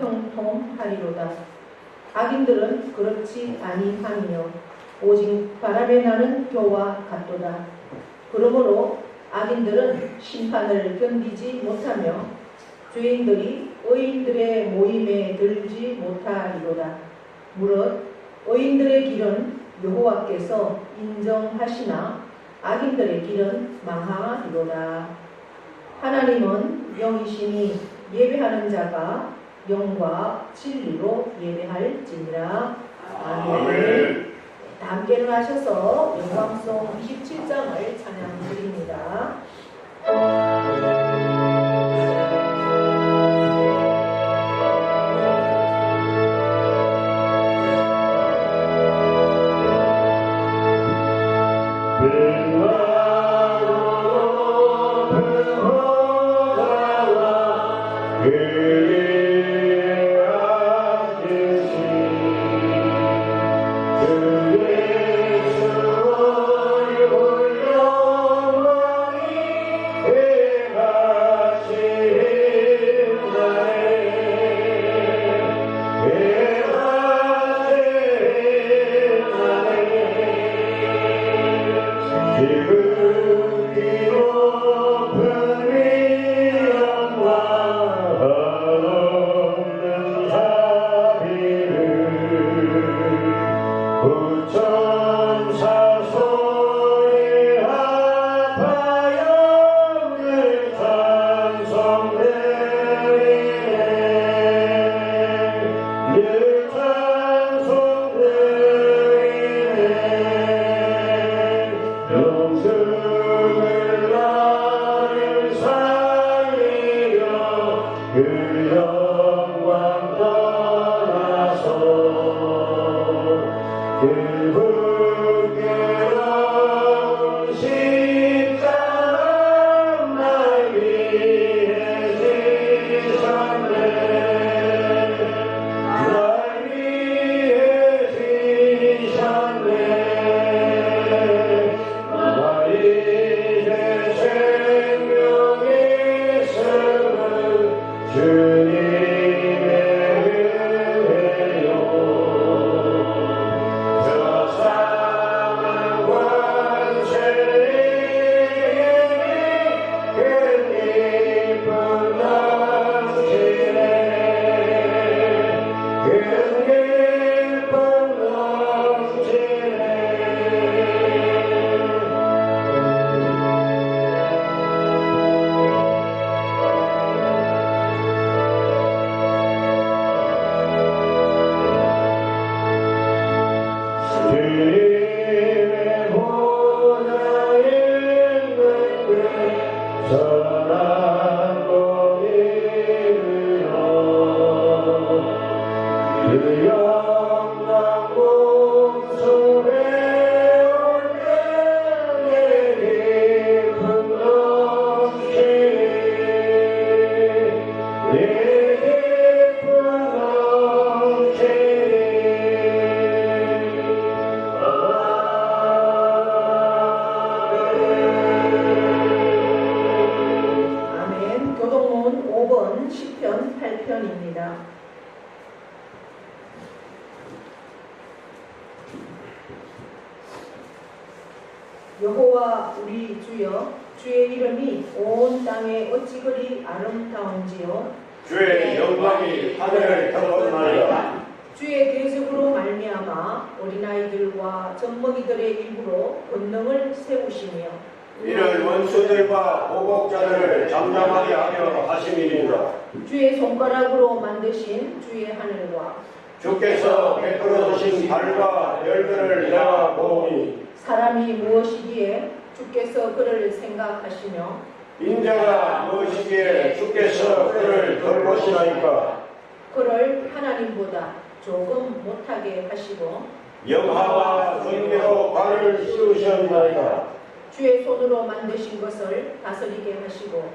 형통하리로다. 악인들은 그렇지 아니하니요 오직 바람에 나는 겨와 같도다. 그러므로 악인들은 심판을 견디지 못하며 죄인들이 의인들의 모임에 들지 못하리로다. 무릇 의인들의 길은 여호와께서 인정하시나 악인들의 길은 망하리로다. 하나님은 영이시니 예배하는 자가 영과 진리로 예배할지니라. 아멘. 다 함께 일어나셔서 영광송 27장을 찬양드립니다. 여호와 우리 주여, 주의 이름이 온 땅에 어찌 그리 아름다운지요. 주의 영광이 하늘을 덮었나이다. 주의 대적으로 말미암아 어린아이들과 젖먹이들의 입으로 권능을 세우시며 이는 원수들과 보복자들을 잠잠하게 하려 하심이니라. 주의 손가락으로 만드신 주의 하늘과 주께서 베풀어 주신 달과 별들을 내가 보오니 사람이 무엇이기에 주께서 그를 생각하시며 인자가 무엇이기에 주께서 그를 돌보시나이까. 그를 하나님보다 조금 못하게 하시고 영화와 존귀로 발을 씌우셨나이다. 주의 손으로 만드신 것을 다스리게 하시고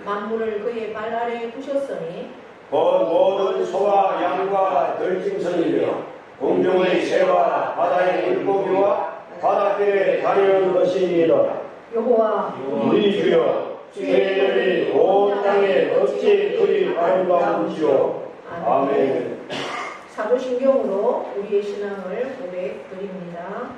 만물을 그의 발 아래에 두셨으니 곧 모든 소와 양과 들짐승이며 공중의 새와 바다의 물고기와 바닷길에 다니는 것이니라. 여호와 우리 주여, 주의 이름이 온 땅에 어찌 그리 아름다운지요. 아멘. 사도신경으로 우리의 신앙을 고백드립니다.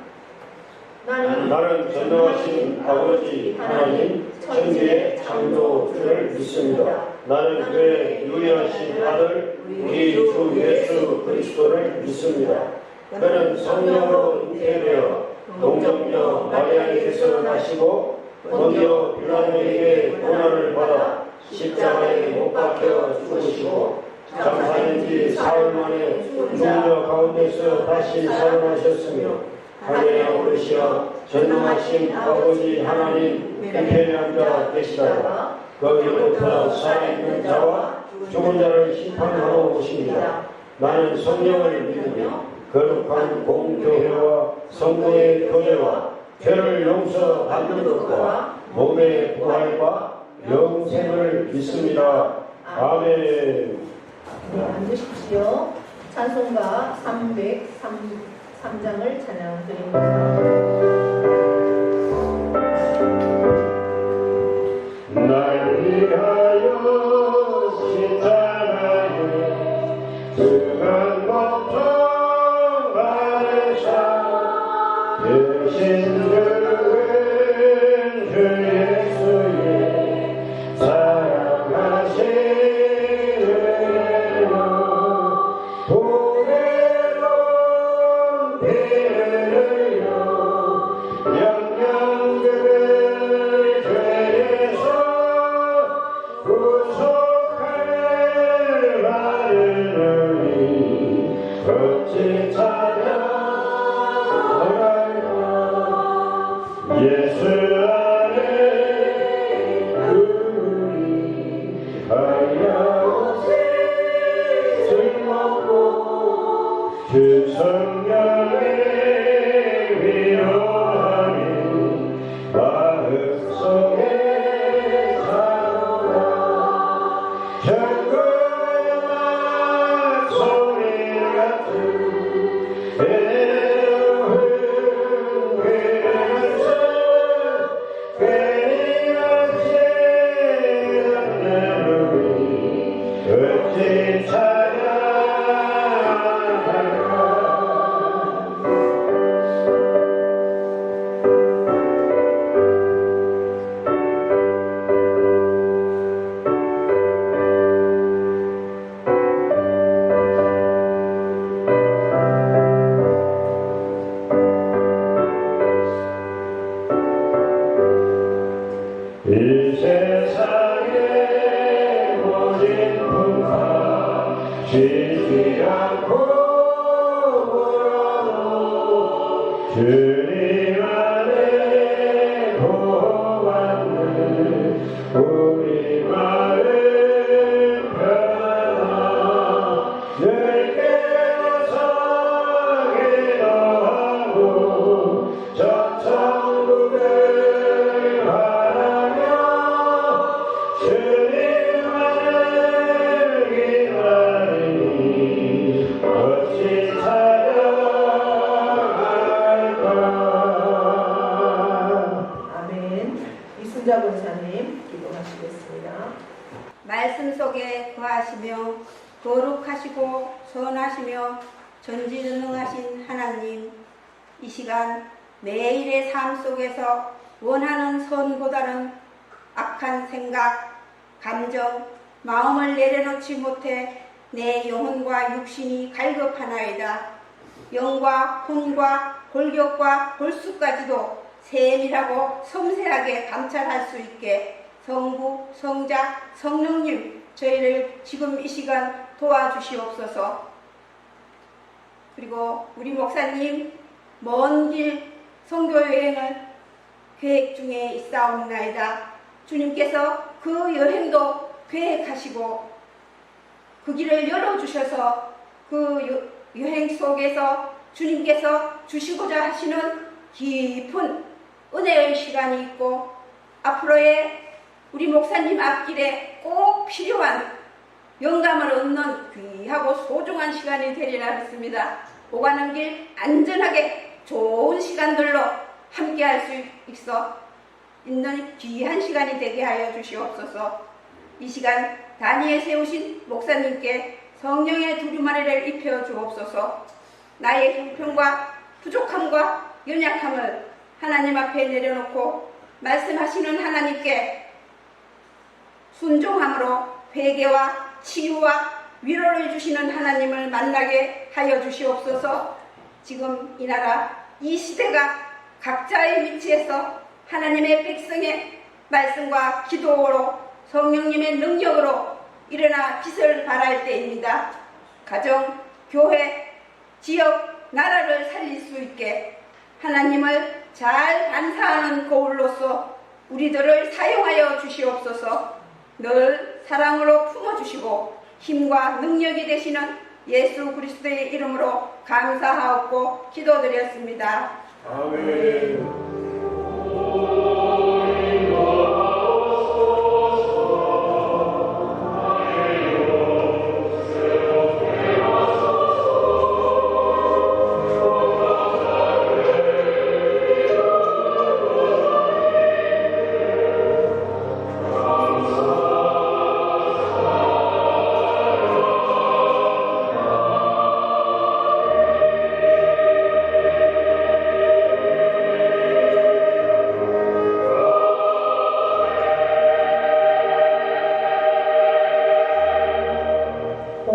나는 전능하신 아버지 하나님 천지의 창조주를 믿습니다. 나는 그의 유일하신 아들 우리 주 예수 그리스도를 믿습니다. 그는 성령으로 잉태되어 동정녀 마리아에게서 나시고 본디오 빌라도에게 고난을 받아 십자가에 못 박혀 죽으시고 장사된 지 사흘 만에 죽은 자 가운데서 다시 살아나셨으며 하늘에 오르시어 전능하신 아버지 하나님 왼편에 앉아 계시다가 거기로부터 살아있는 자와 죽은 자를 심판하러 오십니다. 나는 성령을 믿으며 거룩한 공교회와 성도의 교제와 죄를 용서받는 것과 몸의 부활과 영생을 믿습니다. 아멘. 네, 앉으십시오. 찬송가 303장을 찬양드립니다. 날 위하여 십자가에 수많은 고통 받으사 대신 죽은 주 예수의 사랑하시는 보배로운 피를요 영영들을 죄에서 구속할 바르니 어찌 찬양할까 예수 안에 우리 하야오세 술 먹고 주 성령의 위로하니 마음속에 살아 현금한 소리 같은 배운 그릇을 괜히 같이 내누니 어찌 찬양할까 이 세상의 모진 풍파 쉬지 않고 불어도 주님 안에 보호받는 우리 마음 편안하 늘 깨어서 기도하고 저 천국을 바라며 주님만을 기다리니 어찌 찬양할까. 아멘. 이순자 권사님 기도하시겠습니다. 말씀 속에 거하시며 거룩하시고 선하시며 전지전능하신 하나님, 이 시간 매일의 삶 속에서 원하는 선보다는 악한 생각, 감정, 마음을 내려놓지 못해 내 영혼과 육신이 갈급하나이다. 영과 혼과 골격과 골수까지도 세밀하고 섬세하게 감찰할 수 있게 성부, 성자, 성령님 저희를 지금 이 시간 도와주시옵소서. 그리고 우리 목사님 먼 길 선교여행을 계획 중에 있사옵나이다. 주님께서 그 여행도 계획하시고 그 길을 열어주셔서 그 여행 속에서 주님께서 주시고자 하시는 깊은 은혜의 시간이 있고 앞으로의 우리 목사님 앞길에 꼭 필요한 영감을 얻는 귀하고 소중한 시간이 되리라 믿습니다. 오가는 길 안전하게 좋은 시간들로 함께할 수 있는 귀한 시간이 되게 하여 주시옵소서. 이 시간 단위에 세우신 목사님께 성령의 두루마리를 입혀 주옵소서. 나의 형편과 부족함과 연약함을 하나님 앞에 내려놓고 말씀하시는 하나님께 순종함으로 회개와 치유와 위로를 주시는 하나님을 만나게 하여 주시옵소서. 지금 이 나라, 이 시대가 각자의 위치에서 하나님의 백성의 말씀과 기도로 성령님의 능력으로 일어나 빛을 발할 때입니다. 가정, 교회, 지역, 나라를 살릴 수 있게 하나님을 잘 반사하는 거울로서 우리들을 사용하여 주시옵소서. 늘 사랑으로 품어주시고 힘과 능력이 되시는 예수 그리스도의 이름으로 감사하옵고 기도드렸습니다. 아멘.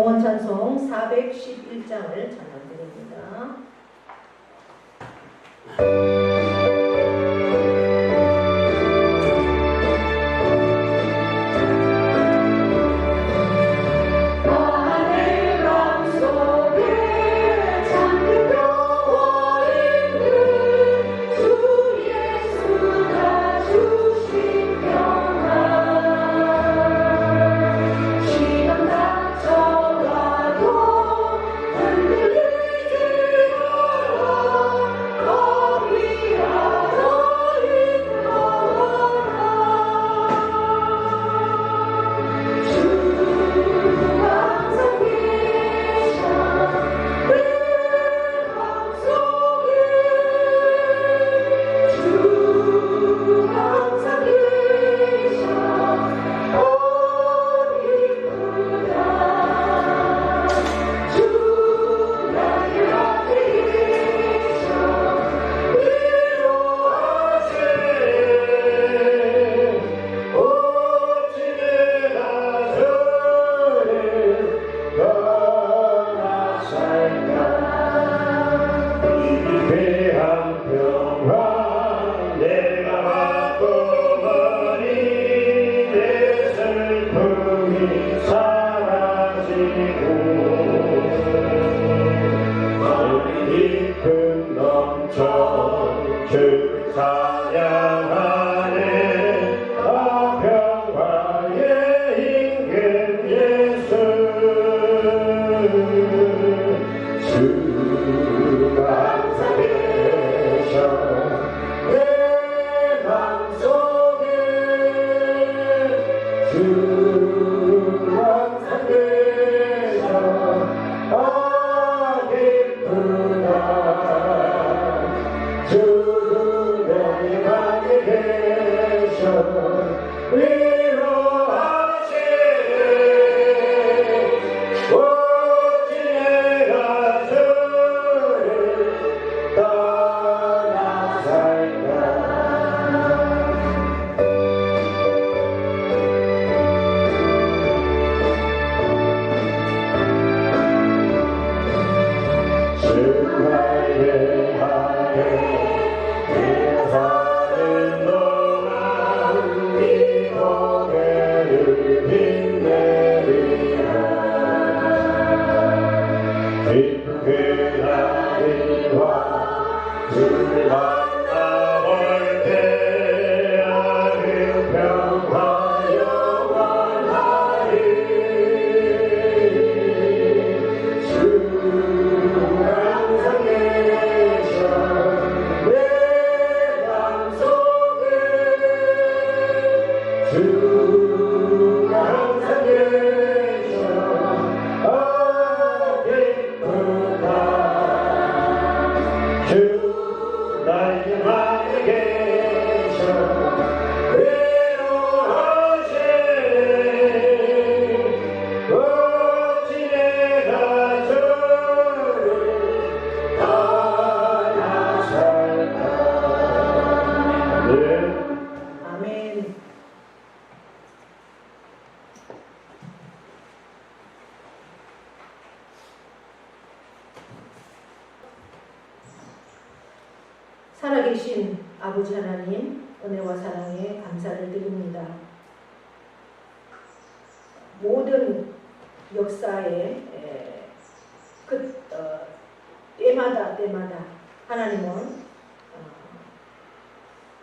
봉헌 찬송 411장을 찬양드립니다. 나의 살아계신 아버지 하나님, 은혜와 사랑에 감사를 드립니다. 모든 역사의 때마다 하나님은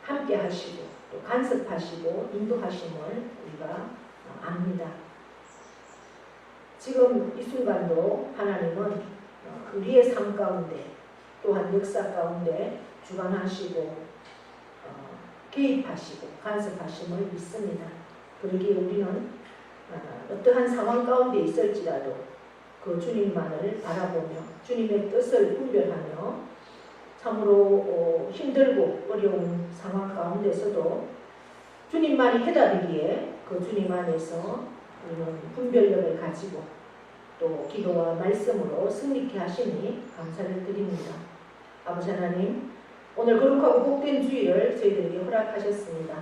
함께 하시고 또 간섭하시고 인도하심을 우리가 압니다. 지금 이 순간도 하나님은 우리의 삶 가운데 또한 역사 가운데 주관하시고 개입하시고 간섭하심을 믿습니다. 그러기에 우리는 어떠한 상황 가운데 있을지라도 그 주님만을 바라보며 주님의 뜻을 분별하며 참으로 힘들고 어려운 상황 가운데서도 주님만이 해답이기에 그 주님 안에서 우리는 분별력을 가지고 또 기도와 말씀으로 승리케 하시니 감사를 드립니다. 아버지 하나님, 오늘 거룩하고 복된 주일을 저희들에게 허락하셨습니다.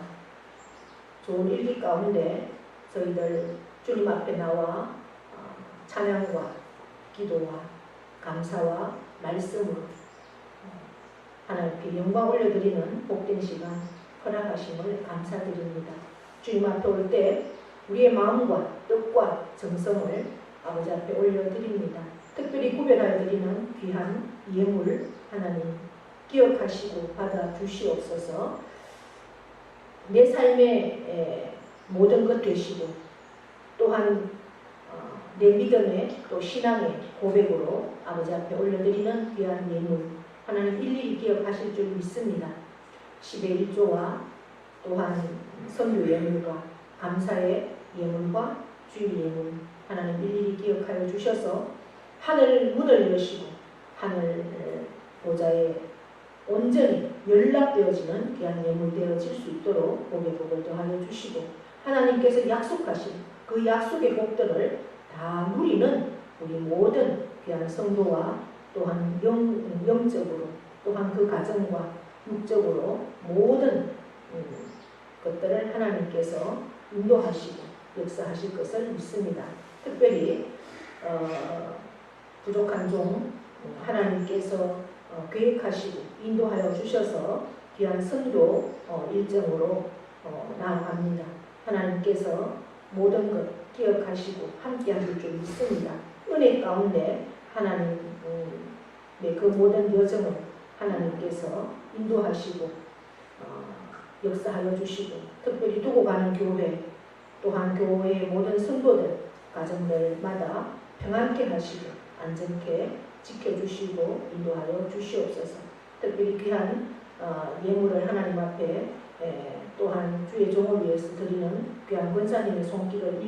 좋은 일기 가운데 저희들 주님 앞에 나와 찬양과 기도와 감사와 말씀으로 하나님께 영광 올려드리는 복된 시간 허락하심을 감사드립니다. 주님 앞에 올 때 우리의 마음과 뜻과 정성을 아버지 앞에 올려드립니다. 특별히 구별하여 드리는 귀한 예물 하나님 기억하시고 받아주시옵소서. 내 삶의 모든 것 되시고 또한 내 믿음의 또 신앙의 고백으로 아버지 앞에 올려드리는 귀한 예물 하나님 일일이 기억하실 줄 믿습니다. 10의 1조와 또한 선교 예물과 감사의 예물과 주일 예물 하나님 일일이 기억하여 주셔서 하늘 문을 여시고 하늘 보좌에 온전히 연락되어지는 귀한 예물 되어질 수 있도록 복의 복을 더하여 주시고 하나님께서 약속하신 그 약속의 복들을 다 누리는 우리 모든 귀한 성도와 또한 영적으로 또한 그 가정과 육적으로 모든 것들을 하나님께서 인도하시고 역사하실 것을 믿습니다. 특별히 부족한 종 하나님께서 계획하시고 인도하여 주셔서 귀한 선교 일정으로 나아갑니다. 하나님께서 모든 것 기억하시고 함께 하실 줄 믿습니다. 은혜 가운데 하나님의 그 모든 여정을 하나님께서 인도하시고 역사하여 주시고 특별히 두고 가는 교회 또한 교회의 모든 성도들 가정들마다 평안케 하시고 안전케 지켜주시고 인도하여 주시옵소서. 특별히 귀한 예물을 하나님 앞에 또한 주의 종을 위해서 드리는 귀한 권사님의 손길을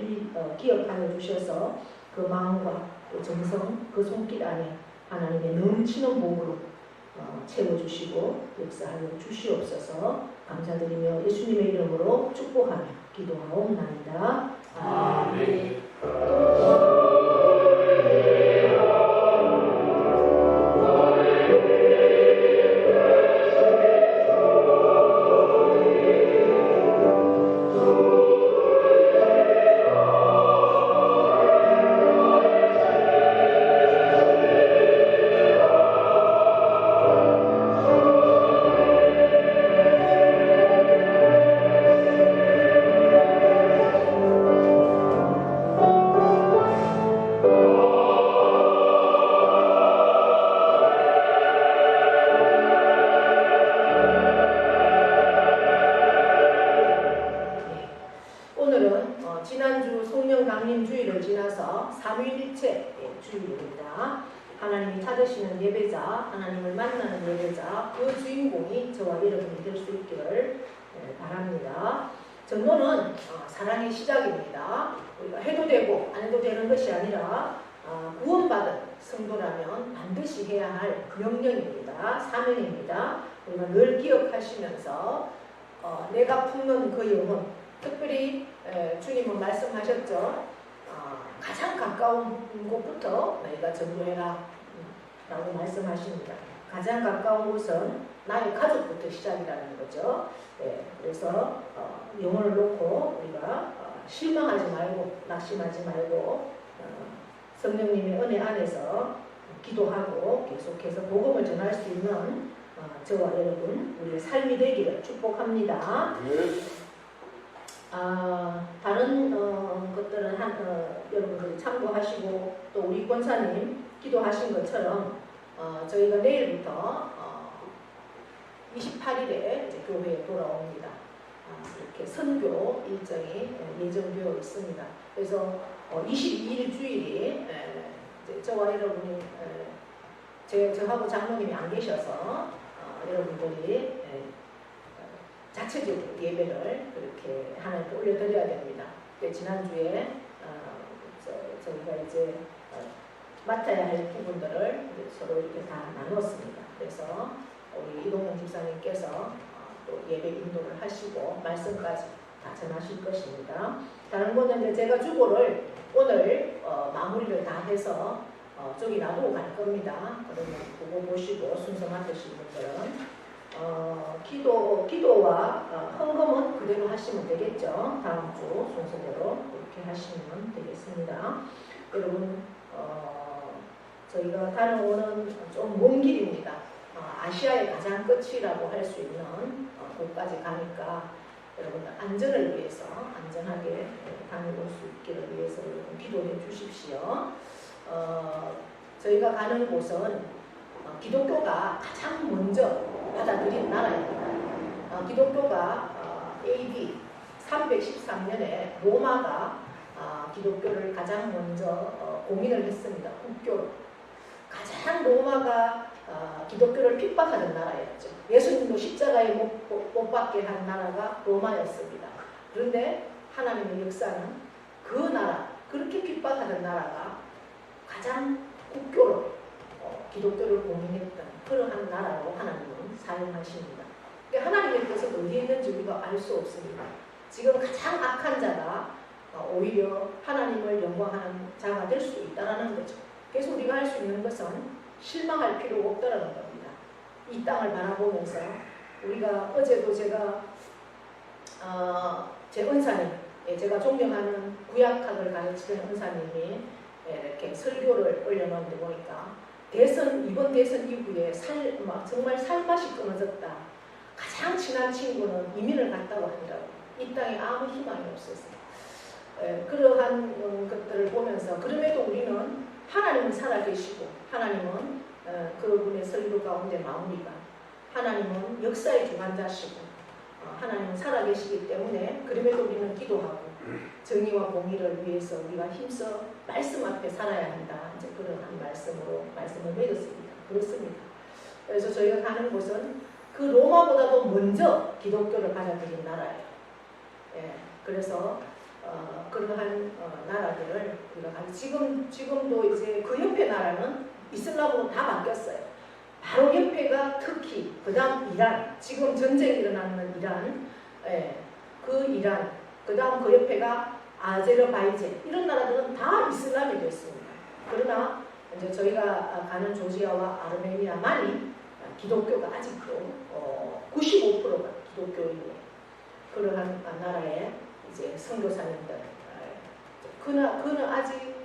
기억하여 주셔서 그 마음과 또 정성 그 손길 안에 하나님의 넘치는 복으로 채워주시고 역사하여 주시옵소서. 감사드리며 예수님의 이름으로 축복하며 기도하옵나이다. 아멘. 지난주 성령 강림 주일을 지나서 삼위일체 주일입니다. 하나님이 찾으시는 예배자, 하나님을 만나는 예배자, 그 주인공이 저와 여러분이 될 수 있기를 바랍니다. 전도는 사랑의 시작입니다. 우리가 해도 되고 안 해도 되는 것이 아니라 구원받은 성도라면 반드시 해야 할 명령입니다. 사명입니다. 우리가 늘 기억하시면서 내가 품는 그 영혼, 특별히 주님은 말씀하셨죠. 가장 가까운 곳부터 너희가 전도해라 라고 말씀하십니다. 가장 가까운 곳은 나의 가족부터 시작이라는 거죠. 그래서 영혼을 놓고 우리가 실망하지 말고 낙심하지 말고 성령님의 은혜 안에서 기도하고 계속해서 복음을 전할 수 있는 저와 여러분 우리의 삶이 되기를 축복합니다. 다른 것들은 여러분들이 참고하시고 또 우리 권사님 기도하신 것처럼 저희가 내일부터 28일에 이제 교회에 돌아옵니다. 이렇게 선교 일정이 예정되어 있습니다. 그래서 22일 주일이 이제 저와 여러분이 저하고 장로님이 안 계셔서 여러분들이 자체적으로 예배를 그렇게 하나님께 올려드려야 됩니다. 지난주에 저희가 이제 맡아야 할 부분들을 서로 이렇게 다 나눴습니다. 그래서 우리 이동영 집사님께서 또 예배 인도를 하시고 말씀까지 다 전하실 것입니다. 다른 거는 이제 제가 주보를 오늘 마무리를 다 해서 저기 놔두고 갈 겁니다. 그러면 그거 보시고 순서 맡으신 분들은 기도와 헌금은 그대로 하시면 되겠죠. 다음 주 순서대로 그렇게 하시면 되겠습니다. 여러분 저희가 다녀오는 좀 먼 길입니다. 아시아의 가장 끝이라고 할 수 있는 곳까지 가니까 여러분들 안전을 위해서 안전하게 다녀올 수 있기를 위해서 여러분 기도해 주십시오. 저희가 가는 곳은 기독교가 가장 먼저 받아들인 나라입니다. 기독교가 AD 313년에 로마가 기독교를 가장 먼저 공인을 했습니다. 국교로. 가장 로마가 기독교를 핍박하는 나라였죠. 예수님도 십자가에 못 박게 한 나라가 로마였습니다. 그런데 하나님의 역사는 그 나라, 그렇게 핍박하는 나라가 가장 국교로 기독교를 공인했던 그러한 나라로 하나님은 사용하십니다. 하나님의 뜻은 어디에 있는지 우리가 알 수 없습니다. 지금 가장 악한 자가 오히려 하나님을 영광하는 자가 될 수 있다는 거죠. 그래서 우리가 할 수 있는 것은 실망할 필요가 없다는 겁니다. 이 땅을 바라보면서 우리가 어제도 제가 제 은사님, 제가 존경하는 구약학을 가르치는 은사님이 이렇게 설교를 올려놓는데 보니까 이번 대선 이후에 정말 살맛이 끊어졌다. 가장 친한 친구는 이민을 갔다고 하더라고요. 이 땅에 아무 희망이 없었어요. 그러한 것들을 보면서 그럼에도 우리는 하나님은 살아계시고 하나님은 그분의 설교 가운데 마무리가 하나님은 역사의 주관자시고 하나님은 살아계시기 때문에 그럼에도 우리는 기도하고 정의와 공의를 위해서 우리가 힘써 말씀 앞에 살아야 한다. 이제 그런 말씀을 맺었습니다. 그렇습니다. 그래서 저희가 가는 곳은 그 로마보다도 먼저 기독교를 받아들인 나라예요. 그래서 그러한 나라들을 우리가 지금도 이제 그 옆에 나라는 이슬람으로 다 바뀌었어요. 바로 옆에가 터키, 그 다음 이란, 지금 전쟁이 일어나는 이란, 그 이란, 그 다음 그 옆에가 아제르바이잔, 이런 나라들은 다 이슬람이 됐습니다. 그러나 이제 저희가 가는 조지아와 아르메니아만이 기독교가 아직도 95%가 기독교인이에요. 그러한 나라의 이제 선교사님들, 그는 아직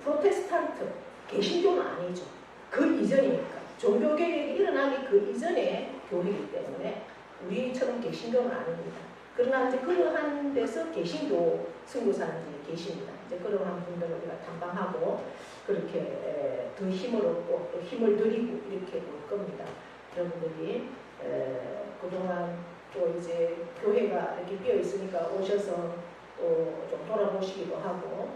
프로테스탄트, 개신교는 아니죠. 그 이전이니까. 종교개혁이 일어나기 그 이전의 교회이기 때문에 우리처럼 개신교는 아닙니다. 그러나 이제 그러한 데서 개신교 선교사님들이 계십니다. 이제 그러한 분들을 우리가 탐방하고 그렇게 더 힘을 얻고 또 힘을 드리고 이렇게 올 겁니다. 여러분들이 그동안 또 이제 교회가 이렇게 비어 있으니까 오셔서 또 좀 돌아보시기도 하고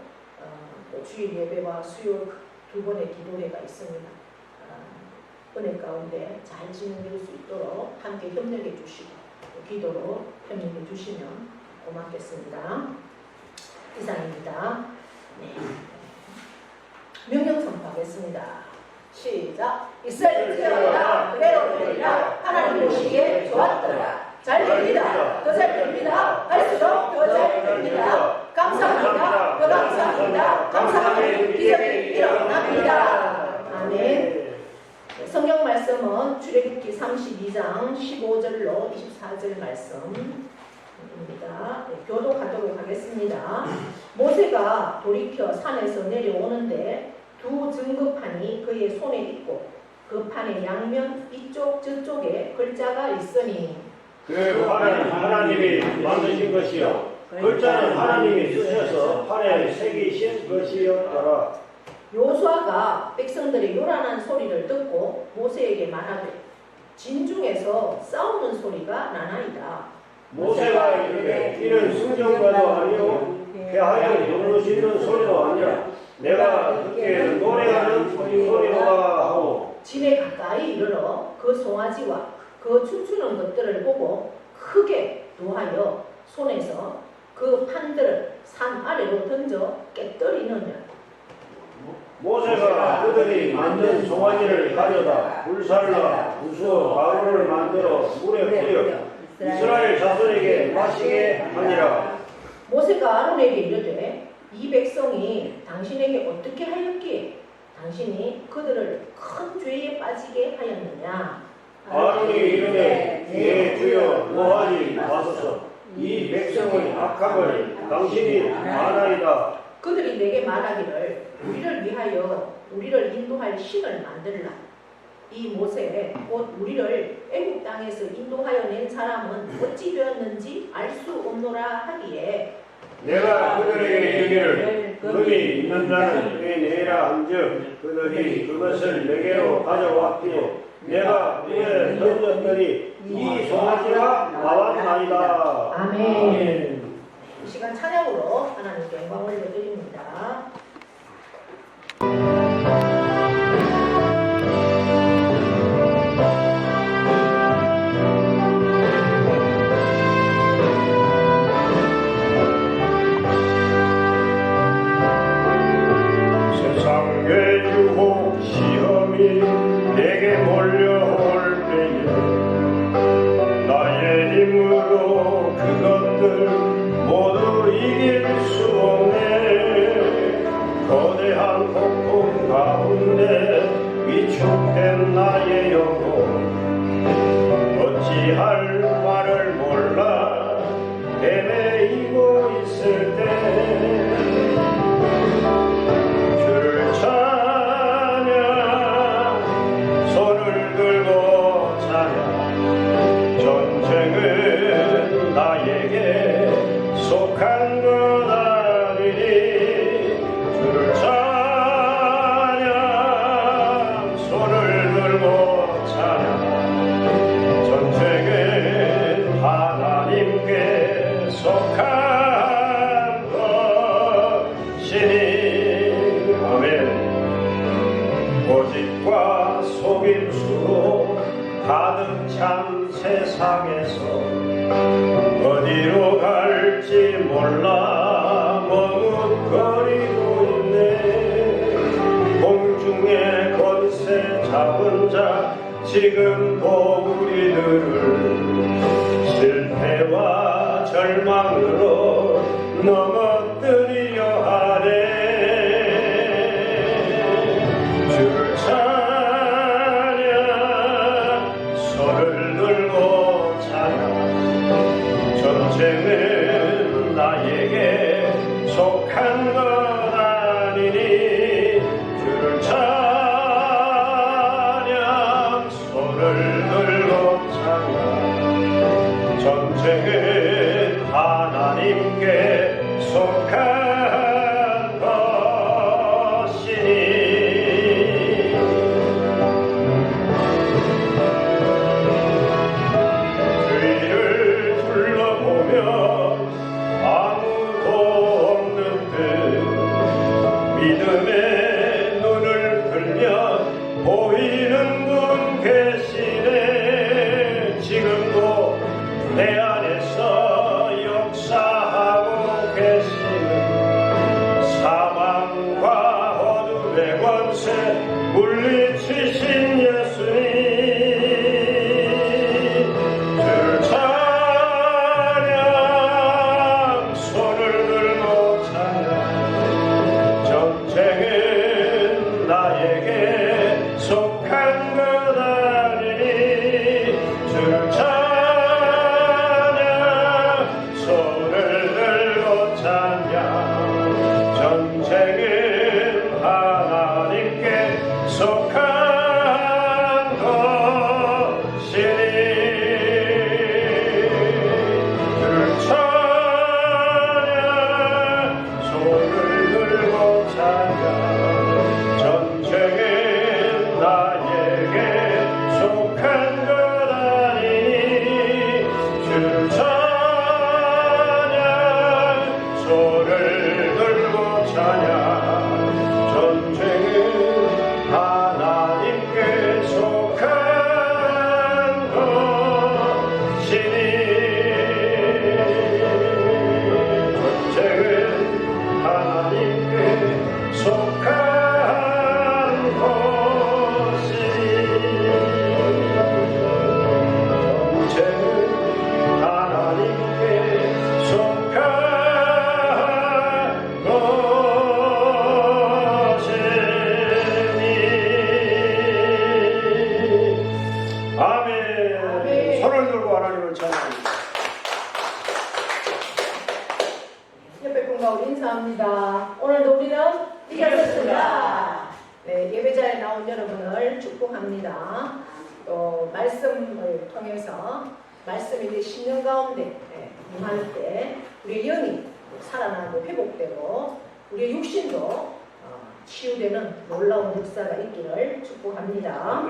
또 주일 예배와 수요 두 번의 기도회가 있습니다. 은혜 가운데 잘 진행될 수 있도록 함께 협력해 주시고 기도로 협력해 주시면 고맙겠습니다. 이상입니다. 네. 명령 선포하겠습니다. 시작. 이스라엘 제자가 그대로 되리라. 하나님 보시기에 좋았더라. 잘 됩니다. 더 잘 됩니다. 할수록 더 잘 됩니다. 감사합니다. 더 감사합니다. 감사하는 기적이 일어납니다. 아멘. 성경 말씀은 출애굽기 32장 15절로 24절 말씀입니다. 교독하도록 하겠습니다. 모세가 돌이켜 산에서 내려오는데 두 증거판이 그의 손에 있고 그 판의 양면 이쪽 저쪽에 글자가 있으니 그 판은 하나님이 만드신 것이요 글자는 하나님이 쓰셔서 판에 새기신 것이었더라. 요수아가 백성들의 요란한 소리를 듣고 모세에게 말하되 진중에서 싸우는 소리가 나나이다. 모세가 이르되 이는 승전가도 아니요 폐하여 누르시는 소리도 아니라 내가 듣기에는 노래하는 소리로다 하고 집에 가까이 이르러 그 송아지와 그 춤추는 것들을 보고 크게 노하여 손에서 그 판들을 산 아래로 던져 깨뜨리느냐. 모세가 그들이 만든 송아지를 가져다 불살라 부수어 가루를 만들어 물에 뿌려 이스라엘 자손에게 마시게 하니라. 모세가 아론에게 이르되 이 백성이 당신에게 어떻게 하였기에 당신이 그들을 큰 죄에 빠지게 하였느냐. 아론이 이르되 예 주여 뭐하니 마소서 이 백성의 악함을 당신이 아나이다. 그들이 내게 말하기를 우리를 위하여 우리를 인도할 신을 만들라. 이 모세 곧 우리를 애국 땅에서 인도하여 낸 사람은 어찌 되었는지 알 수 없노라 하기에 내가 그들에게 이르기를 금이 있는 자는 내라 한즉 그들이 그것을 내게로 가져왔기에 내가 물에 던졌더니 이 송아지가 나왔나이다. 아멘. 이 시간 찬양으로 하나님께 영광 올려드립니다. 세상의 유혹 시험이 내게 몰려올 때에 나의 힘으로 그것들 모두 이길 수 없네. 거대한 폭풍 가운데 위축된 나의 영혼 어찌할 말을 몰라 헤매이고 있을 때 주를 찬양 손을 들고 찬양 전쟁은 나에게 속한 것 아니니 주를 찬양 손을 들고 찬양 전쟁은 하나님께 속한 것이니 고집과 속임수로 가득 찬 세상에서 어디로 갈지 몰라 머뭇거리고 있네. 공중의 권세 잡은 자 지금도 우리들을 실패와 절망으로 넘어뜨리려 하네. 주를 찬양 손을 들고 찬양 전쟁은 나에게 속한 것 아니니 주를 찬양 손을 들고 찬양 전쟁은 하나님께 속한 것이니 주위를 둘러보며 아무도 없는 듯 믿음의 눈을 들면 보이는 분 계시네. 지금도 내 안에서 역사하고 계시는 사망과 어둠의 권세 물리치신 예수님 주를 찬양 손을 들고 찬양 전쟁은 나에게 속한 것 아니니 주를 찬양 손을 들고 찬양 전쟁은 하나님께 속한 예배자에 나온 여러분을 축복합니다. 또 말씀을 통해서 말씀이 이제 10년 가운데 임할 때 우리의 영이 살아나고 회복되고 우리의 육신도 치유되는 놀라운 역사가 있기를 축복합니다.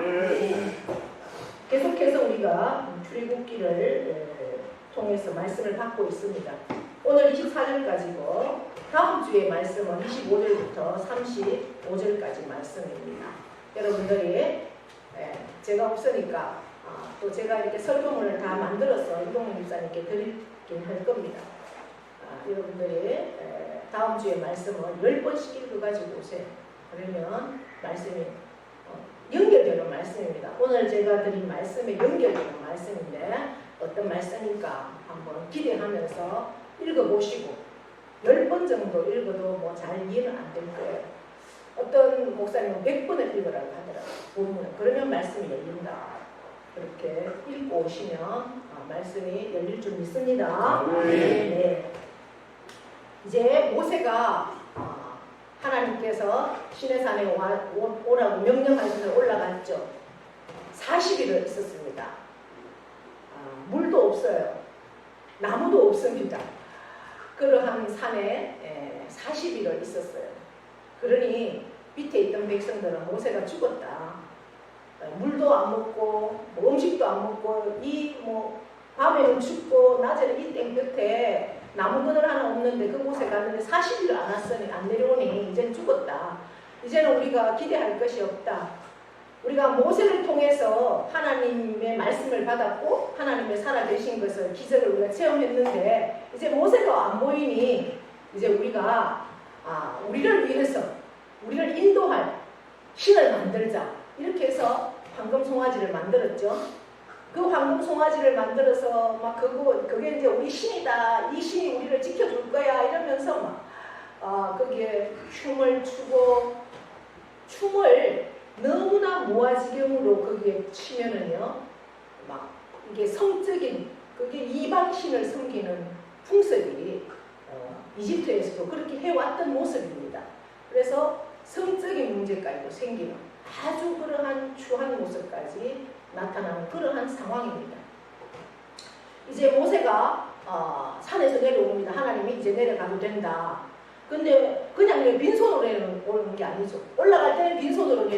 계속해서 우리가 출애굽기를 통해서 말씀을 받고 있습니다. 오늘 24절까지고 다음 주에 말씀은 25절부터 35절까지 말씀입니다. 여러분들이 제가 없으니까 또 제가 이렇게 설교문을 다 만들어서 이동훈 목사님께 드리긴 할 겁니다. 여러분들이 다음 주에 말씀을 10번씩 읽어가지고 오세요. 그러면 말씀이 연결되는 말씀입니다. 오늘 제가 드린 말씀에 연결되는 말씀인데 어떤 말씀일까 한번 기대하면서 읽어보시고 10번 정도 읽어도 뭐 잘 이해는 안 될 거예요. 어떤 목사님은 100번을 읽으라고 하더라고요. 본문을. 그러면 말씀이 열린다. 그렇게 읽고 오시면 말씀이 열릴 줄 믿습니다. 네. 이제 모세가 하나님께서 시내산에 오라고 명령하셔서 올라갔죠. 40일을 있었습니다. 물도 없어요. 나무도 없습니다. 그러한 산에 40일을 있었어요. 그러니 밑에 있던 백성들은 모세가 죽었다. 물도 안 먹고 음식도 안 먹고 밤에는 춥고 낮에는 이 땡볕에 나무 그늘 하나 없는데 그곳에 갔는데 40일을 안 내려오니 이제는 죽었다. 이제는 우리가 기대할 것이 없다. 우리가 모세를 통해서 하나님의 말씀을 받았고 하나님의 살아계신 것을 기적을 우리가 체험했는데 이제 모세가 안 보이니 이제 우리가 우리를 위해서 우리를 인도할 신을 만들자. 이렇게 해서 황금 송아지를 만들었죠. 그 황금 송아지를 만들어서 그게 이제 우리 신이다. 이 신이 우리를 지켜줄 거야. 이러면서 거기에 춤을 추고 춤을 너무나 모아지경으로 거기에 치면은요, 이게 성적인 그게 이방신을 섬기는 풍습이 이집트에서도 그렇게 해왔던 모습입니다. 그래서 성적인 문제까지도 생기는 아주 그러한 추한 모습까지 나타나는 그러한 상황입니다. 이제 모세가 산에서 내려옵니다. 하나님이 이제 내려가도 된다. 근데 그냥 빈손으로 내려오는 게 아니죠. 올라갈 때는 빈손으로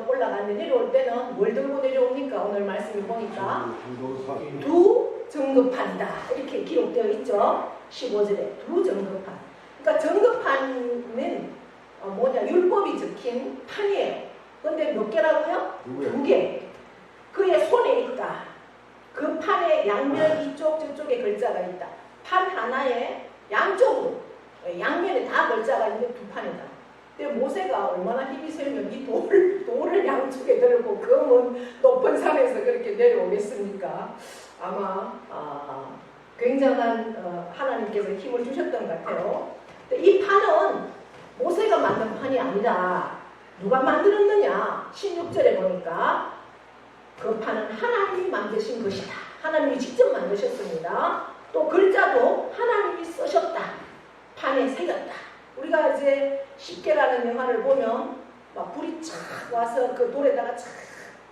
올라가는데 내려올 때는 뭘 들고 내려옵니까? 오늘 말씀을 보니까 두 정금판이다. 이렇게 기록되어 있죠. 15절에 두 정금판. 그러니까 정금판은 율법이 적힌 판이에요. 근데 몇 개라고요? 2개. 그의 손에 있다. 그 판의 양면 이쪽 저쪽에 글자가 있다. 판 하나에 양쪽으로 양면에 다 글자가 있는 두 판이다. 근데 모세가 얼마나 힘이 세면 이 돌을 양쪽에 들고 그 높은 산에서 그렇게 내려오겠습니까? 아마 굉장한 하나님께서 힘을 주셨던 것 같아요. 근데 이 판은 모세가 만든 판이 아니다. 누가 만들었느냐? 16절에 보니까 그 판은 하나님이 만드신 것이다. 하나님이 직접 만드셨습니다. 또 글자도 하나님이 쓰셨다. 판에 새겼다. 우리가 이제 십계라는 영화를 보면 불이 착 와서 그 돌에다가 착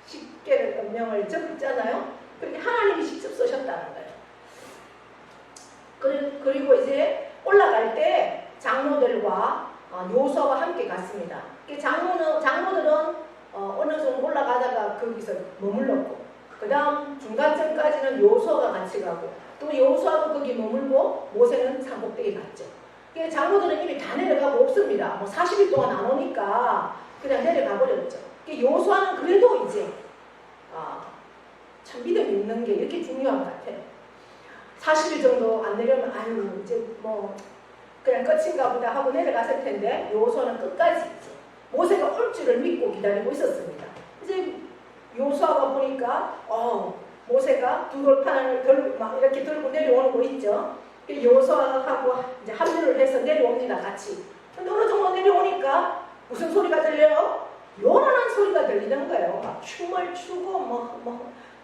십계를 명을 적잖아요. 그렇게 하나님이 직접 쓰셨다는 거예요. 그리고 이제 올라갈 때 장로들과 요수아와 함께 갔습니다. 장로들은 어느 정도 올라가다가 거기서 머물렀고, 그 다음 중간점까지는 요수아가 같이 가고, 또 요수아도 거기 머물고 모세는 산꼭대기 갔죠. 장로들은 이미 다 내려가고 없습니다. 40일 동안 안 오니까 그냥 내려가 버렸죠. 요수아는 그래도 이제 참 믿음이 있는 게 이렇게 중요한 것 같아요. 40일 정도 안 내려면 이제 그냥 끝인가 보다 하고 내려갔을 텐데 요수아는 끝까지 모세가 올 줄을 믿고 기다리고 있었습니다. 이제 요수아가 보니까 모세가 두 돌판을 이렇게 들고 내려오는 거 있죠. 요수아하고 이제 합류를 해서 내려옵니다. 같이. 근데 어느 정도 내려오니까 무슨 소리가 들려요? 요란한 소리가 들리는 거예요. 춤을 추고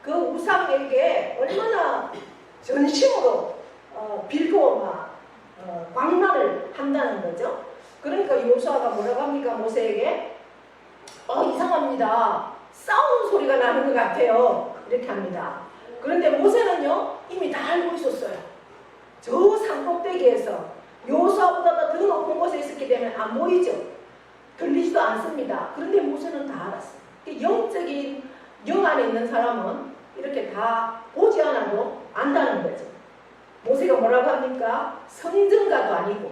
그 우상에게 얼마나 전심으로 빌고 광란을 한다는 거죠. 그러니까 요수아가 뭐라고 합니까? 모세에게 이상합니다. 싸우는 소리가 나는 것 같아요. 이렇게 합니다. 그런데 모세는요, 이미 다 알고 있었어요. 저 산꼭대기에서 여호수아보다 더 높은 곳에 있었기 때문에 안 보이죠. 들리지도 않습니다. 그런데 모세는 다 알았어요. 영적인 영 안에 있는 사람은 이렇게 다 보지 않아도 안다는 거죠. 모세가 뭐라고 합니까? 성전가도 아니고,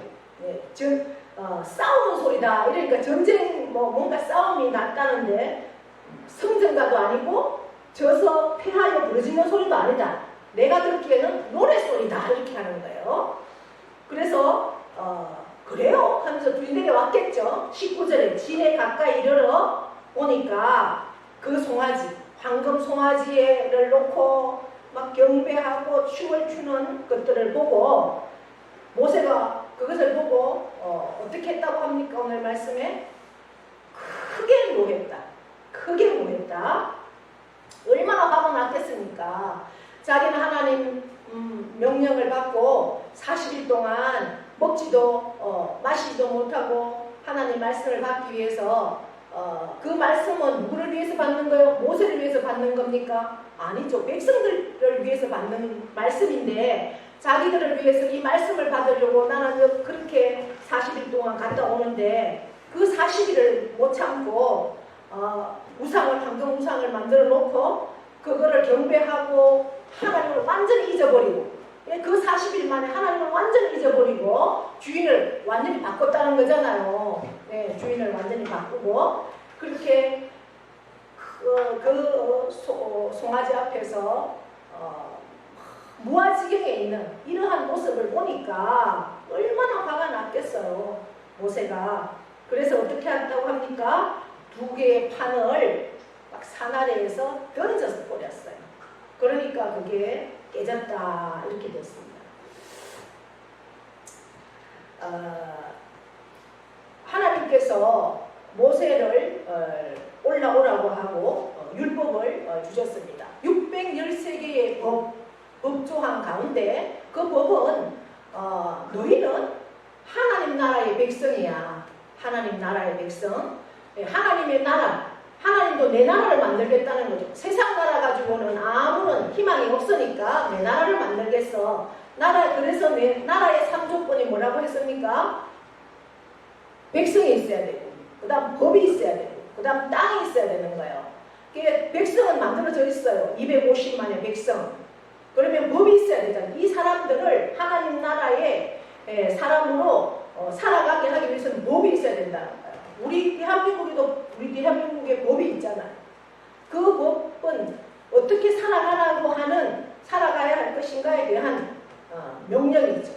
싸우는 소리다. 이러니까 전쟁, 뭔가 싸움이 났다는데, 성전가도 아니고, 져서 패하여 부르짖는 소리도 아니다. 내가 듣기에는 노래소리다. 이렇게 하는 거예요. 그래서, 그래요? 하면서 둘이 내려왔겠죠. 19절에 진에 가까이 이르러 오니까 그 송아지, 황금 송아지를 놓고 막 경배하고 춤을 추는 것들을 보고 모세가 그것을 보고 어떻게 했다고 합니까? 오늘 말씀에 크게 노했다. 크게 노했다. 얼마나 화가 났겠습니까? 자기는 하나님 명령을 받고 40일 동안 먹지도 마시지도 못하고 하나님 말씀을 받기 위해서 그 말씀은 누구를 위해서 받는 거예요? 모세를 위해서 받는 겁니까? 아니죠. 백성들을 위해서 받는 말씀인데 자기들을 위해서 이 말씀을 받으려고 나는 그렇게 40일 동안 갔다 오는데 그 40일을 못 참고 황금 우상을 만들어 놓고 그거를 경배하고 하나님을 완전히 잊어버리고 그 40일 만에 하나님을 완전히 잊어버리고 주인을 완전히 바꿨다는 거잖아요. 네, 주인을 완전히 바꾸고 그렇게 송아지 앞에서 무아지경에 있는 이러한 모습을 보니까 얼마나 화가 났겠어요. 모세가. 그래서 어떻게 한다고 합니까? 2개의 판을 막 산 아래에서 던져서 버렸어요. 그러니까 그게 깨졌다 이렇게 됐습니다. 하나님께서 모세를 올라오라고 하고 율법을 주셨습니다. 613개의 법조항 가운데 그 법은 너희는 하나님 나라의 백성이야. 하나님 나라의 백성. 하나님의 나라. 하나님도 내 나라를 만들겠다는 거죠. 세상 나라 가지고는 아무런 희망이 없으니까 내 나라를 만들겠어. 그래서 내 나라의 3조건이 뭐라고 했습니까? 백성이 있어야 되고, 그 다음 법이 있어야 되고, 그 다음 땅이 있어야 되는 거예요. 백성은 만들어져 있어요. 250만의 백성. 그러면 법이 있어야 되잖아요. 이 사람들을 하나님 나라의 사람으로 살아가게 하기 위해서는 법이 있어야 된다는 거예요. 우리 대한민국에 법이 있잖아요. 그 법은 어떻게 살아가야 할 것인가에 대한 명령이죠.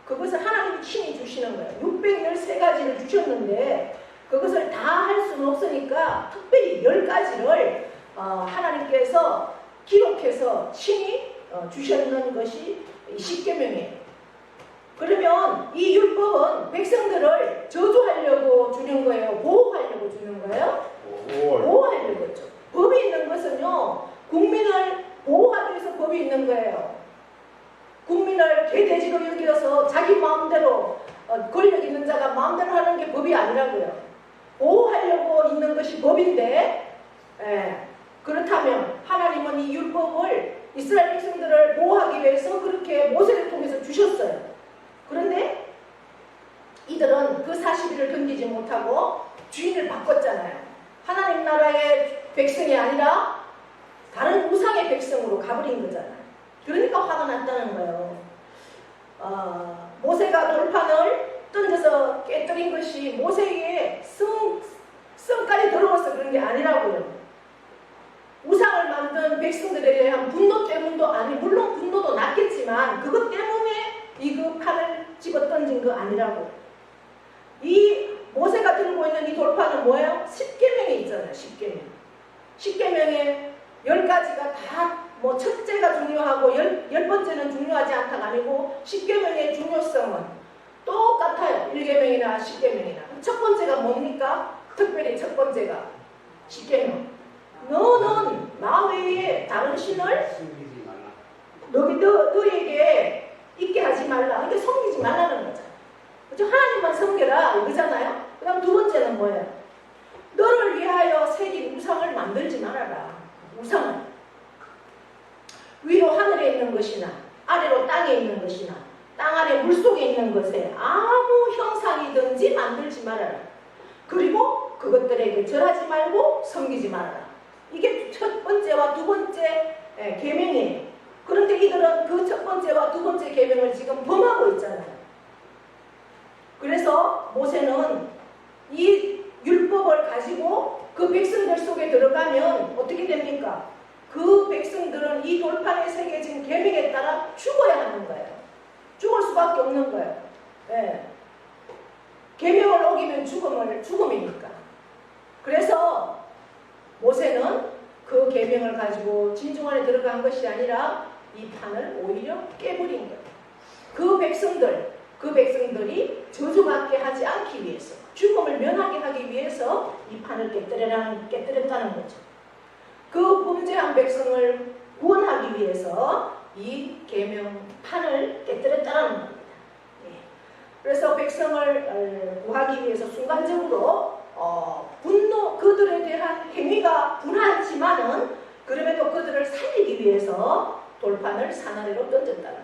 그것을 하나님이 친히 주시는 거예요. 613가지를 주셨는데 그것을 다 할 수는 없으니까 특별히 10가지를 하나님께서 기록해서 친히 주셨는 것이 십계명이에요. 그러면 이 율법은 백성들을 저주하려고 주는 거예요? 보호하려고 주는 거예요? 보호하려고 했죠. 법이 있는 것은요, 국민을 보호하기 위해서 법이 있는 거예요. 국민을 개돼지로 여겨서 자기 마음대로 권력 있는 자가 마음대로 하는 게 법이 아니라고요. 보호하려고 있는 것이 법인데, 그렇다면 하나님은 이 율법을 이스라엘 백성들을 보호하기 위해서 그렇게 모세를 통해서 주셨어요. 그런데 이들은 그 40일을 견디지 못하고 주인을 바꿨잖아요. 하나님 나라의 백성이 아니라 다른 우상의 백성으로 가버린 거잖아요. 그러니까 화가 났다는 거예요. 모세가 돌판을 던져서 깨뜨린 것이 모세에게 성깔이 더러워서 그런 게 아니라고요. 우상을 만든 백성들에 대한 분노 때문도 아니, 물론 분노도 났겠지만 그것 때문에 이 판을 집어 던진 거 아니라고. 이 모세가 들고 있는 이 돌판은 뭐예요? 10계명이 있잖아요. 10계명. 10계명에 10가지가 다 첫째가 중요하고 10번째는 중요하지 않다가 아니고 10계명의 중요성은 똑같아요. 1계명이나 10계명이나. 첫 번째가 뭡니까? 특별히 첫 번째가 10계명. 너는 나 외에 다른 신을 너에게 있게 하지 말라. 그러니까 섬기지 말라는 거죠. 그렇죠? 하나님만 섬겨라 이거잖아요. 그 다음 두 번째는 뭐예요? 너를 위하여 있는 것이나 아래로 땅에 있는 것이나 땅 아래 물속에 있는 것에 아무 형상이든지 만들지 말아라. 그리고 그것들에게 절하지 말고 섬기지 말아라. 이게 첫 번째와 두 번째 계명이에요. 그런데 이들은 그 첫 번째와 두 번째 계명을 지금 범하고 있잖아요. 그래서 모세는 이 율법을 가지고 그 백성들 속에 들어가면 어떻게 됩니까? 그 백성들은 이 돌판에 새겨진 계명에 따라 죽어야 하는 거예요. 죽을 수밖에 없는 거예요. 예. 계명을 어기면 죽음이니까. 그래서 모세는 그 계명을 가지고 진중 안에 들어간 것이 아니라 이 판을 오히려 깨버린 거예요. 그 백성들이 저주받게 하지 않기 위해서, 죽음을 면하게 하기 위해서 이 판을 깨뜨렸다는 거죠. 그 범죄한 백성을 구원하기 위해서 이 계명판을 깨뜨렸다는 겁니다. 예. 그래서 백성을 구하기 위해서 순간적으로 그들에 대한 행위가 분하지만은 그럼에도 그들을 살리기 위해서 돌판을 산 아래로 던졌다는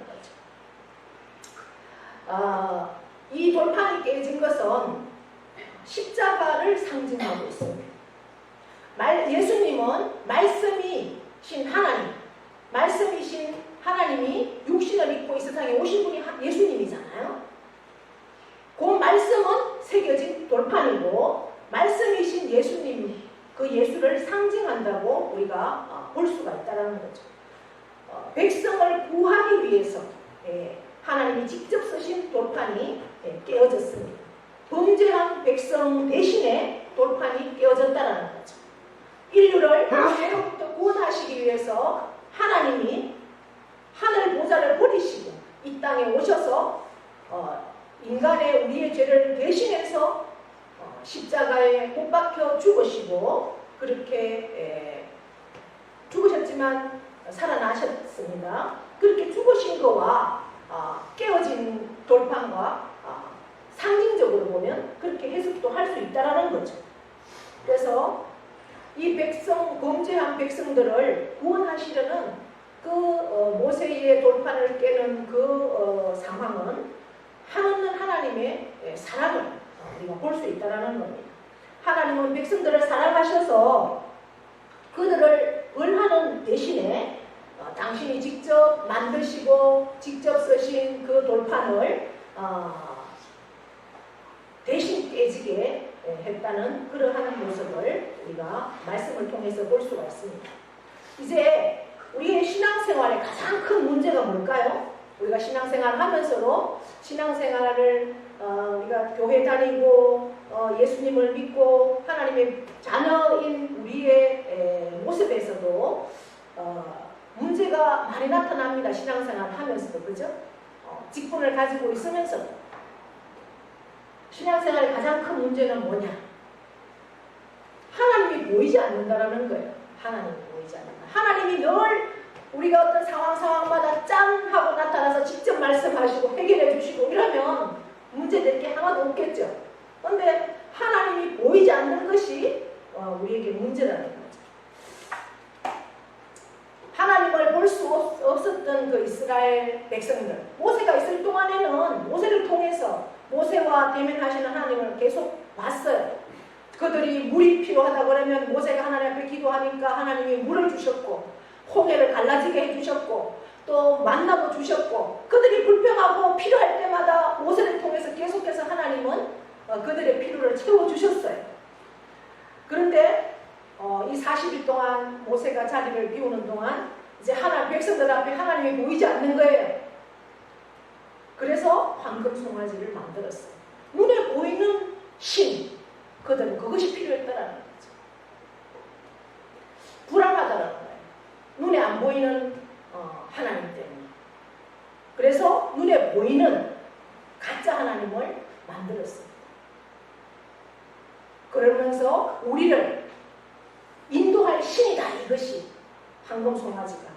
거죠. 이 돌판이 깨진 것은 십자가를 상징하고 있습니다. 예수님은 말씀이신 하나님이 육신을 입고 이 세상에 오신 분이 예수님이잖아요. 그 말씀은 새겨진 돌판이고 말씀이신 예수님, 그 예수를 상징한다고 우리가 볼 수가 있다는 거죠. 백성을 구하기 위해서 하나님이 직접 쓰신 돌판이 깨어졌습니다. 범죄한 백성 대신에 돌판이 깨어졌다는 거죠. 인류를 죄로부터 구원하시기 위해서 하나님이 하늘 보좌를 버리시고 이 땅에 오셔서 인간의 우리의 죄를 대신해서 십자가에 못 박혀 죽으시고 그렇게 죽으셨지만 살아나셨습니다. 그렇게 죽으신 거와 깨어진 돌판과 상징적으로 보면 그렇게 해석도 할 수 있다는 거죠. 그래서 이 범죄한 백성들을 구원하시려는 그 모세의 돌판을 깨는 그 상황은 한없는 하나님의 사랑을 우리가 볼 수 있다는 겁니다. 하나님은 백성들을 사랑하셔서 그들을 벌하는 대신에 당신이 직접 만드시고 직접 쓰신 그 돌판을 대신 깨지게 했다는 그러한 모습을 우리가 말씀을 통해서 볼 수가 있습니다. 이제 우리의 신앙생활의 가장 큰 문제가 뭘까요? 우리가 신앙생활을 하면서도 신앙생활을 우리가 교회 다니고 예수님을 믿고 하나님의 자녀인 우리의 모습에서도 문제가 많이 나타납니다. 신앙생활을 하면서도, 그죠? 직분을 가지고 있으면서도. 신앙생활의 가장 큰 문제는 뭐냐? 하나님이 보이지 않는다라는 거예요. 하나님이 보이지 않는다. 하나님이 늘 우리가 어떤 상황마다 짠 하고 나타나서 직접 말씀하시고 해결해 주시고 이러면 문제될 게 하나도 없겠죠. 그런데 하나님이 보이지 않는 것이 우리에게 문제라는 거죠. 하나님을 볼 수 없었던 그 이스라엘 백성들, 모세가 있을 동안에는 모세를 통해서 모세와 대면하시는 하나님을 계속 봤어요. 그들이 물이 필요하다고 그러면 모세가 하나님 앞에 기도하니까 하나님이 물을 주셨고 홍해를 갈라지게 해주셨고 또 만나도 주셨고 그들이 불평하고 필요할 때마다 모세를 통해서 계속해서 하나님은 그들의 필요를 채워주셨어요. 그런데 이 40일 동안 모세가 자리를 비우는 동안 이제 백성들 앞에 하나님이 보이지 않는 거예요. 그래서 황금 송아지를 만들었어요. 눈에 보이는 신, 그들은 그것이 필요했다라는 거죠. 불안하다라는 거예요. 눈에 안 보이는 하나님 때문에. 그래서 눈에 보이는 가짜 하나님을 만들었습니다. 그러면서 우리를 인도할 신이다, 이것이 황금 송아지가.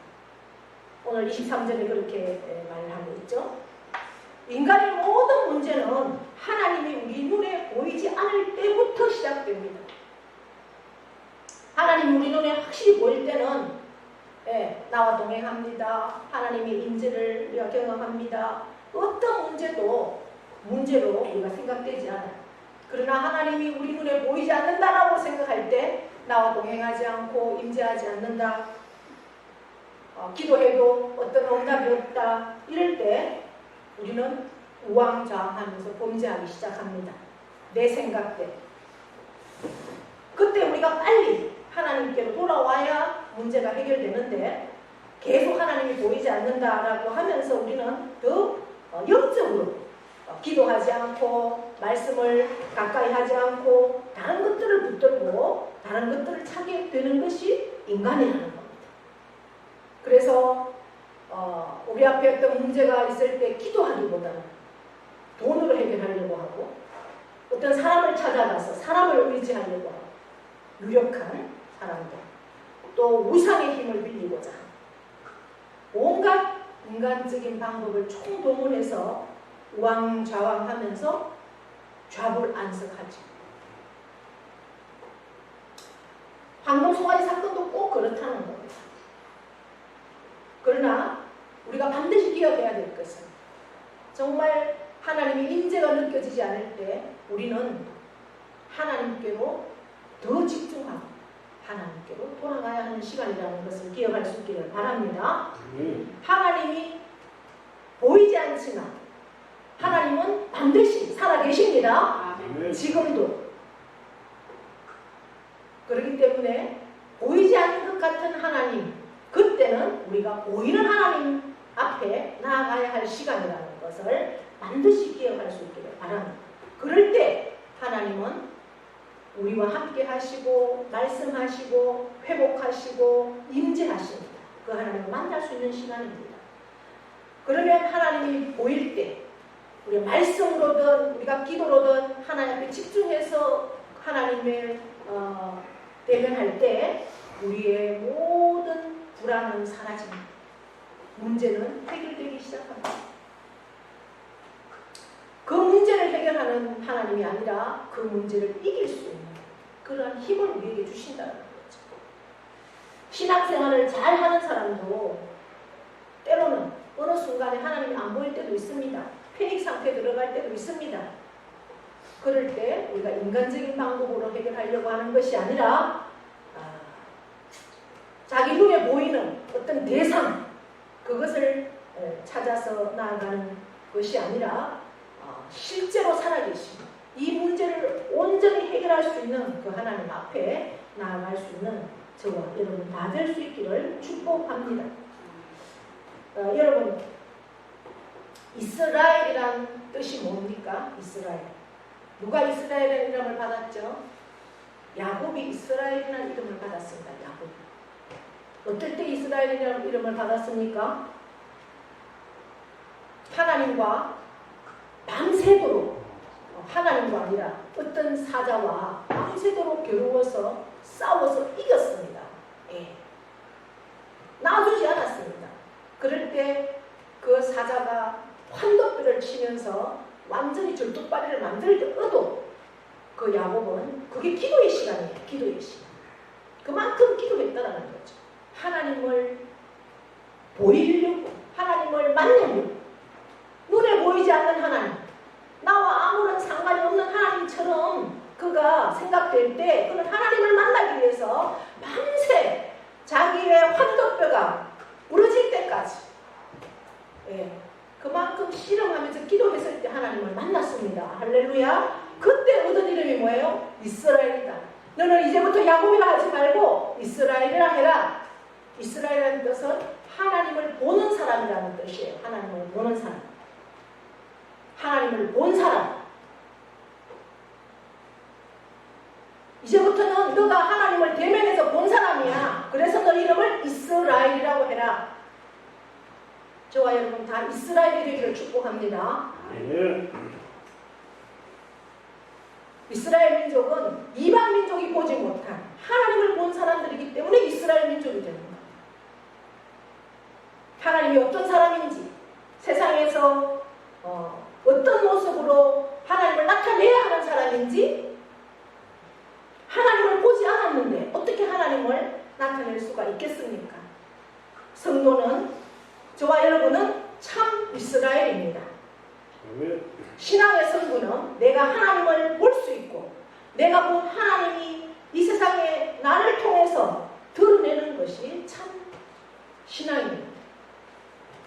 오늘 23절에 그렇게 말을 하고 있죠. 인간의 모든 문제는 하나님이 우리 눈에 보이지 않을 때부터 시작됩니다. 하나님이 우리 눈에 확실히 보일 때는 예, 나와 동행합니다. 하나님의 인재를 우리가 경험합니다. 어떤 문제로 우리가 생각되지 않아요. 그러나 하나님이 우리 눈에 보이지 않는다라고 생각할 때 나와 동행하지 않고 임재하지 않는다. 기도해도 어떤 응답이 없다. 이럴 때 우리는 우왕좌왕하면서 범죄하기 시작합니다. 내 생각대로. 그때 우리가 빨리 하나님께로 돌아와야 문제가 해결되는데 계속 하나님이 보이지 않는다라고 하면서 우리는 더 영적으로 기도하지 않고 말씀을 가까이 하지 않고 다른 것들을 붙들고 다른 것들을 찾게 되는 것이 인간이라는 겁니다. 그래서 우리 앞에 어떤 문제가 있을 때 기도하기보다는 돈으로 해결하려고 하고 어떤 사람을 찾아가서 사람을 의지하려고 하고 유력한 사람들 또 우상의 힘을 빌리고자 하고 온갖 인간적인 방법을 총동원해서 우왕좌왕하면서 좌불안석하죠. 황금송아지 사건도 꼭 그렇다는 겁니다. 그러나 우리가 반드시 기억해야 될 것은 정말 하나님의 임재가 느껴지지 않을 때 우리는 하나님께로 더 집중하고 하나님께로 돌아가야 하는 시간이라는 것을 기억할 수 있기를 바랍니다. 하나님이 보이지 않지만 하나님은 반드시 살아계십니다. 지금도. 그렇기 때문에 보이지 않는 것 같은 하나님, 그때는 우리가 보이는 하나님 앞에 나아가야 할 시간이라는 것을 반드시 기억할 수 있기를 바랍니다. 그럴 때 하나님은 우리와 함께 하시고 말씀하시고 회복하시고 임재하십니다. 그 하나님을 만날 수 있는 시간입니다. 그러면 하나님이 보일 때 우리가 말씀으로든 우리가 기도로든 하나님 앞에 집중해서 하나님을 대면할 때 우리의 모든 불안은 사라집니다. 문제는 해결되기 시작합니다. 그 문제를 해결하는 하나님이 아니라 그 문제를 이길 수 있는 그러한 힘을 우리에게 주신다는 거죠. 신앙생활을 잘하는 사람도 때로는 어느 순간에 하나님이 안 보일 때도 있습니다. 패닉 상태에 들어갈 때도 있습니다. 그럴 때 우리가 인간적인 방법으로 해결하려고 하는 것이 아니라 자기 눈에 보이는 어떤 대상 그것을 찾아서 나아가는 것이 아니라 실제로 살아계시고 이 문제를 온전히 해결할 수 있는 그 하나님 앞에 나아갈 수 있는 저와 여러분 다 될 수 있기를 축복합니다. 여러분 이스라엘이란 뜻이 뭡니까? 이스라엘. 누가 이스라엘이라는 이름을 받았죠? 야곱이 이스라엘이라는 이름을 받았습니다. 야곱. 어떨 때 이스라엘이라는 이름을 받았습니까? 하나님과 밤새도록 하나님과 아니라 어떤 사자와 밤새도록 겨루어서 싸워서 이겼습니다. 예. 놔주지 않았습니다. 그럴 때 그 사자가 환도뼈를 치면서 완전히 절뚝발이를 만들어도 그 야곱은 그게 기도의 시간이에요. 기도의 시간. 그만큼 기도했다라는 거죠. 하나님을 보이려고, 하나님을 만나려고, 눈에 보이지 않는 하나님, 나와 아무런 상관이 없는 하나님처럼 그가 생각될 때 그는 하나님을 만나기 위해서 밤새 자기의 환도뼈가 부러질 때까지 그만큼 실험하면서 기도했을 때 하나님을 만났습니다. 할렐루야. 그때 얻은 이름이 뭐예요? 이스라엘이다. 너는 이제부터 야곱이라 하지 말고 이스라엘이라 해라. 이스라엘이라는 뜻은 하나님을 보는 사람이라는 뜻이에요. 하나님을 보는 사람. 하나님을 본 사람. 이제부터는 너가 하나님을 대면해서 본 사람이야. 그래서 너 이름을 이스라엘이라고 해라. 저와 여러분 다 이스라엘이 되기를 축복합니다. 이스라엘 민족은 이방 민족이 보지 못한 하나님을 본 사람들이기 때문에 이스라엘 민족이 되는 거예요. 하나님이 어떤 사람인지 세상에서 어떤 모습으로 하나님을 나타내야 하는 사람인지 하나님을 보지 않았는데 어떻게 하나님을 나타낼 수가 있겠습니까? 성도는, 저와 여러분은 참 이스라엘입니다. 아멘. 신앙의 성부는 내가 하나님을 볼 수 있고 내가 본 하나님이 이 세상에 나를 통해서 드러내는 것이 참 신앙입니다.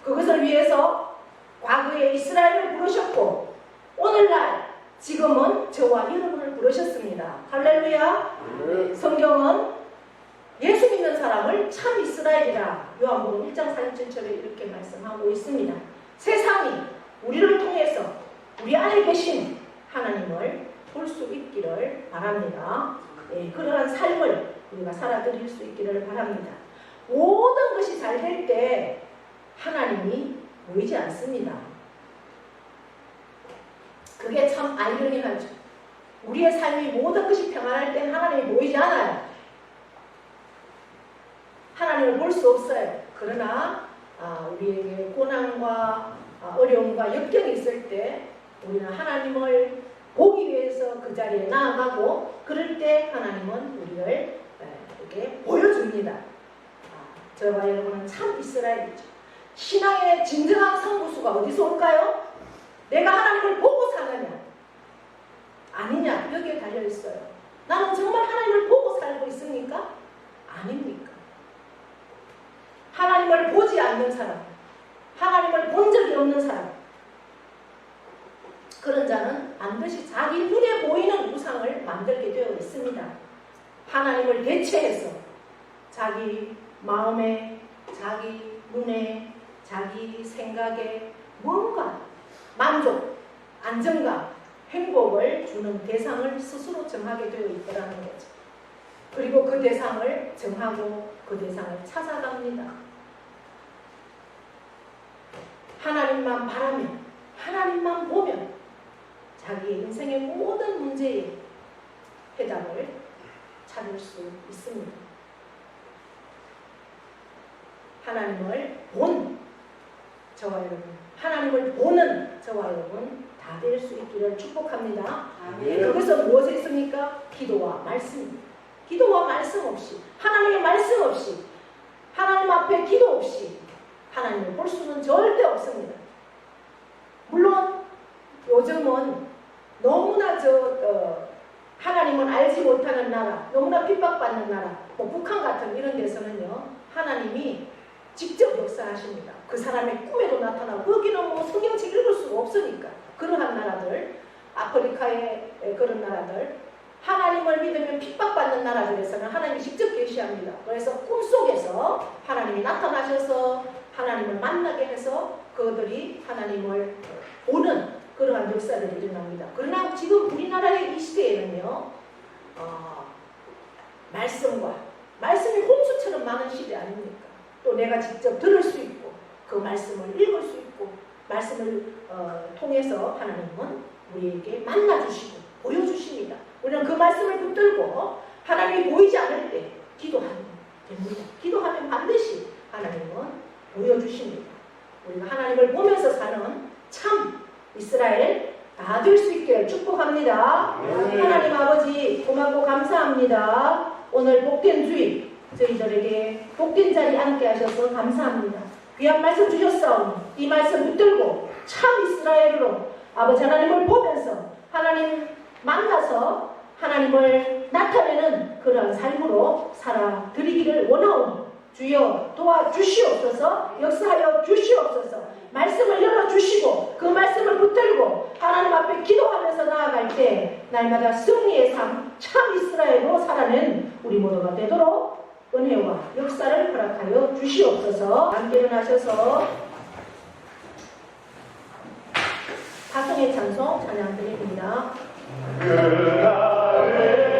그것을 위해서 과거에 이스라엘을 부르셨고 오늘날 지금은 저와 여러분을 부르셨습니다. 할렐루야. 성경은 예수 믿는 사람을 참 이스라엘이라 요한복음 1장 47절에 이렇게 말씀하고 있습니다. 세상이 우리를 통해서 우리 안에 계신 하나님을 볼 수 있기를 바랍니다. 그러한 삶을 우리가 살아드릴 수 있기를 바랍니다. 모든 것이 잘 될 때 하나님이 보이지 않습니다. 그게 참 아이러니하죠. 우리의 삶이 모든 것이 평안할 때 하나님이 보이지 않아요. 하나님을 볼 수 없어요. 그러나 우리에게 고난과 어려움과 역경이 있을 때 우리는 하나님을 보기 위해서 그 자리에 나아가고 그럴 때 하나님은 우리를 이렇게 보여줍니다. 저와 여러분은 참 이스라엘이죠. 신앙의 진정한 성부수가 어디서 올까요? 내가 하나님을 보고 사느냐 아니냐 여기에 달려있어요. 나는 정말 하나님을 보고 살고 있습니까? 아닙니까? 하나님을 보지 않는 사람, 하나님을 본 적이 없는 사람, 그런 자는 반드시 자기 눈에 보이는 우상을 만들게 되어 있습니다. 하나님을 대체해서 자기 마음에, 자기 눈에, 자기 생각에 뭔가 만족, 안정감, 행복을 주는 대상을 스스로 정하게 되어 있더라는 거죠. 그리고 그 대상을 정하고 그 대상을 찾아갑니다. 하나님만 바라면, 하나님만 보면 자기의 인생의 모든 문제에 해답을 찾을 수 있습니다. 하나님을 본 저와 여러분, 하나님을 보는 저와 여러분 다 될 수 있기를 축복합니다. 그것은 무엇에 있습니까? 기도와 말씀입니다. 기도와 말씀 없이, 하나님의 말씀 없이, 하나님 앞에 기도 없이 하나님을 볼 수는 절대 없습니다. 물론 요즘은 너무나 하나님을 알지 못하는 나라, 너무나 핍박받는 나라, 북한 같은 이런 데서는요, 하나님이 직접 역사하십니다. 그 사람의 꿈에도 나타나고, 거기는 성경책 읽을 수가 없으니까. 그러한 나라들, 아프리카의 그런 나라들, 하나님을 믿으면 핍박받는 나라들에서는 하나님이 직접 계시합니다. 그래서 꿈속에서 하나님이 나타나셔서 하나님을 만나게 해서 그들이 하나님을 보는 그러한 역사들이 일어납니다. 그러나 지금 우리나라의 이 시대에는요, 말씀이 홍수처럼 많은 시대 아닙니까? 또 내가 직접 들을 수 있고 그 말씀을 읽을 수 있고 말씀을 통해서 하나님은 우리에게 만나주시고 보여주십니다. 우리는 그 말씀을 붙들고 하나님이 보이지 않을 때 기도하면 됩니다. 기도하면 반드시 하나님은 보여주십니다. 우리가 하나님을 보면서 사는 참 이스라엘 다 될 수 있게 축복합니다. 하나님 아버지 고맙고 감사합니다. 오늘 복된 주일 저희들에게 복된 자리 앉게 하셔서 감사합니다. 귀한 말씀 주셨사오니 이 말씀 붙들고 참 이스라엘로 아버지 하나님을 보면서 하나님 만나서 하나님을 나타내는 그런 삶으로 살아드리기를 원하오니 주여 도와주시옵소서, 역사하여 주시옵소서. 말씀을 열어주시고 그 말씀을 붙들고 하나님 앞에 기도하면서 나아갈 때 날마다 승리의 삶, 참 이스라엘로 살아낸 우리 모두가 되도록 은혜와 역사를 허락하여 주시옵소서. 함께 일어나셔서 다성의 찬송 찬양 드립니다. 그날의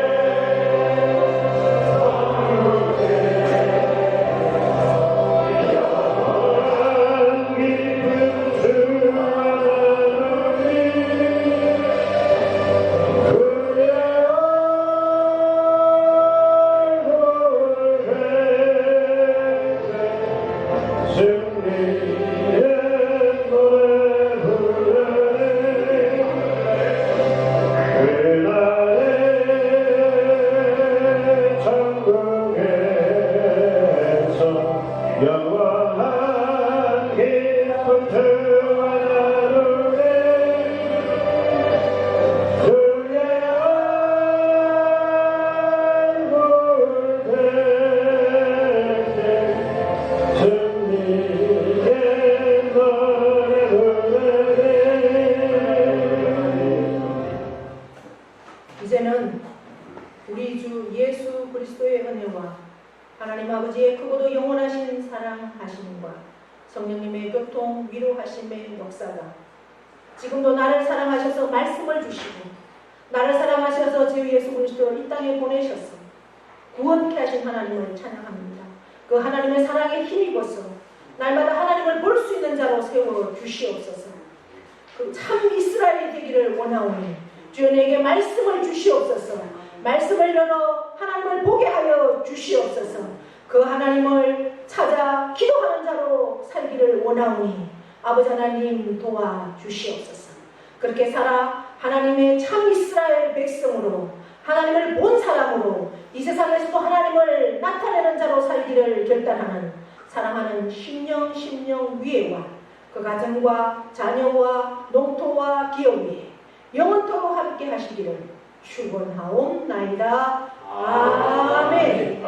하나님 아버지의 크고도 영원하신 사랑하심과 성령님의 교통 위로하심의 역사가 지금도 나를 사랑하셔서 말씀을 주시고 나를 사랑하셔서 제 예수 그리스도를 이 땅에 보내셔서 구원케 하신 하나님을 찬양합니다. 그 하나님의 사랑에 힘입어서 날마다 하나님을 볼 수 있는 자로 세워 주시옵소서. 그 참 이스라엘이 되기를 원하오니 주여 내게 말씀을 주시옵소서. 말씀을 열어 하나님을 보게 하여 주시옵소서. 그 하나님을 찾아 기도하는 자로 살기를 원하오니 아버지 하나님 도와주시옵소서. 그렇게 살아 하나님의 참 이스라엘 백성으로 하나님을 본 사람으로 이 세상에서도 하나님을 나타내는 자로 살기를 결단하는 사랑하는 심령 위에와 그 가정과 자녀와 농토와 기업 위에 영원토록 함께 하시기를 축원하옵나이다. 아멘.